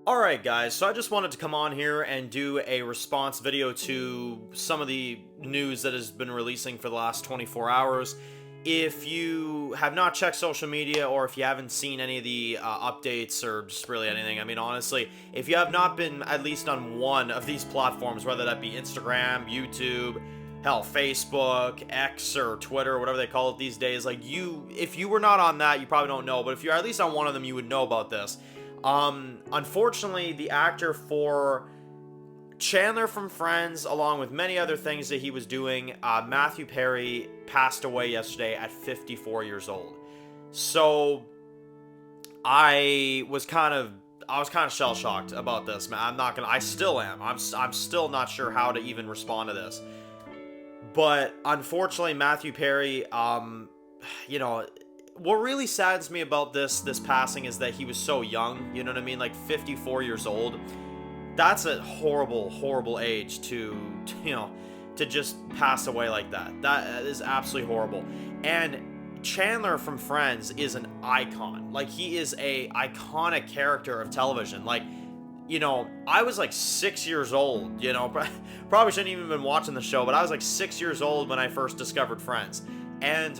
Alright guys, so I just wanted to come on here and do a response video to some of the news that has been releasing for the last 24 hours. If you have not checked social media, or if you haven't seen any of the updates or just really anything, I mean honestly, if you have not been at least on one of these platforms, whether that be Instagram, YouTube, hell, Facebook, X, or Twitter, whatever they call it these days, like if you were not on that, you probably don't know, but if you're at least on one of them, you would know about this. Unfortunately, the actor for Chandler from Friends, along with many other things that he was doing, Matthew Perry, passed away yesterday at 54 years old. So I was kind of shell shocked about this, man. I still am. I'm still not sure how to even respond to this. But unfortunately, Matthew Perry, you know, what really saddens me about this passing is that he was so young. You know what I mean? Like 54 years old. That's a horrible age to just pass away like that. That is absolutely horrible. And Chandler from Friends is an icon. Like, he is a iconic character of television. Like, I was like 6 years old, probably shouldn't even been watching the show, but I was like 6 years old when I first discovered Friends. And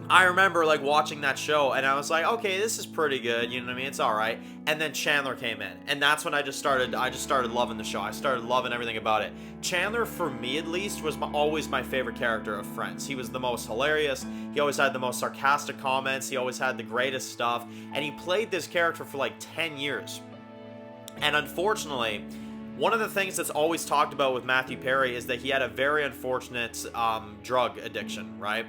I remember like watching that show and I was like, okay, this is pretty good, you know what I mean? It's all right. And then Chandler came in, and that's when I just started loving the show. I started loving everything about it. Chandler, for me at least, was always my favorite character of Friends. He was the most hilarious. He always had the most sarcastic comments. He always had the greatest stuff, and he played this character for like 10 years. And unfortunately, one of the things that's always talked about with Matthew Perry is that he had a very unfortunate drug addiction, right?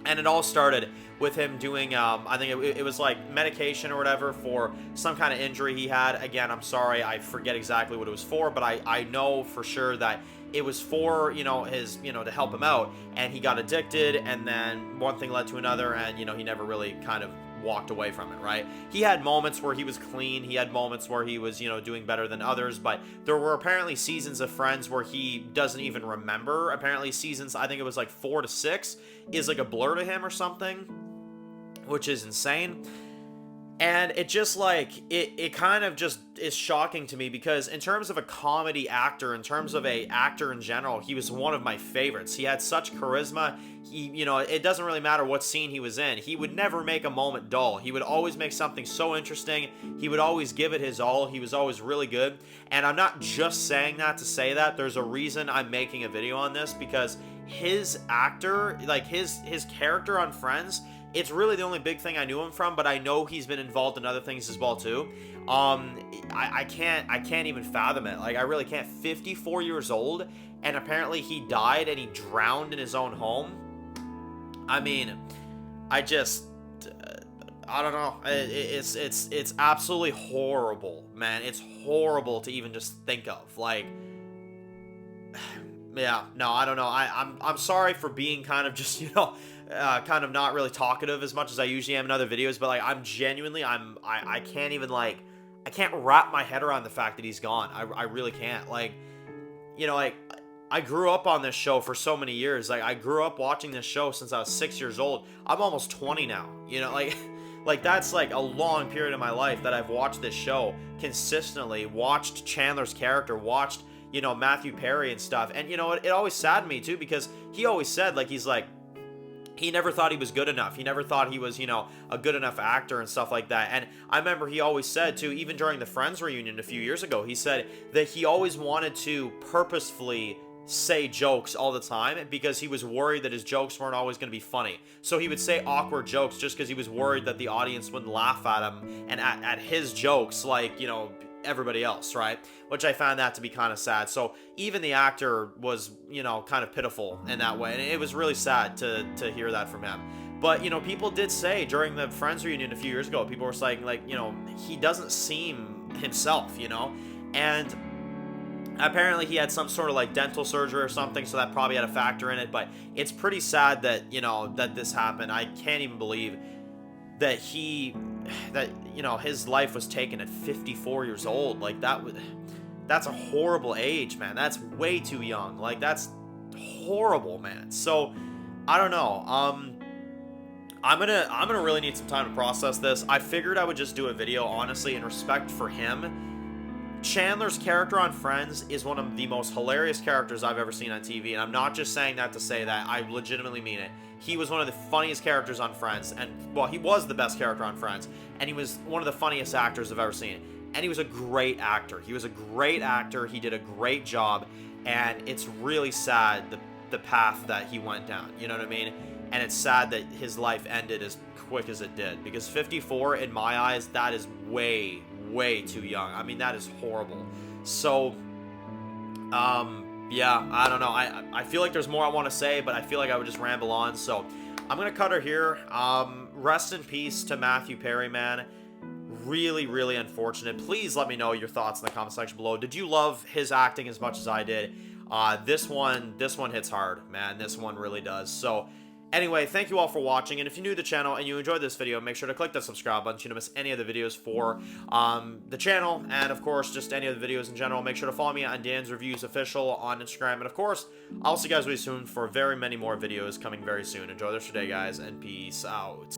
And it all started with him doing, I think it was like medication or whatever for some kind of injury he had. Again, I'm sorry, I forget exactly what it was for, but I know for sure that it was for, to help him out. And he got addicted, and then one thing led to another, and, he never really kind of walked away from it, right? He had moments where he was clean. He had moments where he was, doing better than others, but there were apparently seasons of Friends where he doesn't even remember. Apparently seasons, I think it was like 4 to 6, is like a blur to him or something, which is insane. And it just like it kind of just is shocking to me, because in terms of a comedy actor, in terms of a actor in general, he was one of my favorites. He had such charisma. It doesn't really matter what scene he was in. He would never make a moment dull. He would always make something so interesting. He would always give it his all. He was always really good. And I'm not just saying that to say that. There's a reason I'm making a video on this, because his actor, like his character on Friends, it's really the only big thing I knew him from, but I know he's been involved in other things as well too. I can't even fathom it. Like, I really can't. 54 years old, and apparently he died and he drowned in his own home. I mean, I just, I don't know. It's absolutely horrible, man. It's horrible to even just think of. Like, yeah, no, I don't know. I'm sorry for being kind of just, kind of not really talkative as much as I usually am in other videos, but like, I'm genuinely, I can't even like, I can't wrap my head around the fact that he's gone. I really can't. Like, like, I grew up on this show for so many years. Like, I grew up watching this show since I was 6 years old. I'm almost 20 now, like, like that's like a long period of my life that I've watched this show consistently, watched Chandler's character, watched, Matthew Perry and stuff. And, it always saddened me too, because he always said, like, he never thought he was good enough. He never thought he was, a good enough actor and stuff like that. And I remember he always said too, even during the Friends reunion a few years ago, he said that he always wanted to purposefully say jokes all the time, because he was worried that his jokes weren't always going to be funny. So he would say awkward jokes just because he was worried that the audience wouldn't laugh at him and at his jokes like, everybody else, right? Which I found that to be kind of sad. So even the actor was, kind of pitiful in that way. And it was really sad to hear that from him. But, people did say during the Friends reunion a few years ago, people were saying, like, he doesn't seem himself, And apparently he had some sort of like dental surgery or something, so that probably had a factor in it. But it's pretty sad that, that this happened. I can't even believe that his life was taken at 54 years old. Like, that's a horrible age, man. That's way too young. Like, that's horrible, man. So I don't know. I'm gonna really need some time to process this. I figured I would just do a video, honestly, in respect for him. Chandler's character on Friends is one of the most hilarious characters I've ever seen on TV, and I'm not just saying that to say that. I legitimately mean it. He was one of the funniest characters on Friends, and, well, he was the best character on Friends, and he was one of the funniest actors I've ever seen. And he was a great actor. He was a great actor. He did a great job, and it's really sad the path that he went down. You know what I mean? And it's sad that his life ended as quick as it did, because 54, in my eyes, that is way too young. I mean, that is horrible. So, yeah, I don't know. I feel like there's more I want to say, but I feel like I would just ramble on. So, I'm gonna cut her here. Rest in peace to Matthew Perry, man. Really unfortunate. Please let me know your thoughts in the comment section below. Did you love his acting as much as I did? This one hits hard, man. This one really does. So, anyway, thank you all for watching, and if you're new to the channel and you enjoyed this video, make sure to click the subscribe button so you don't miss any of the videos for the channel, and of course, just any of the videos in general. Make sure to follow me on Dan's Reviews Official on Instagram, and of course, I'll see you guys really soon for very many more videos coming very soon. Enjoy the rest of your day, guys, and peace out.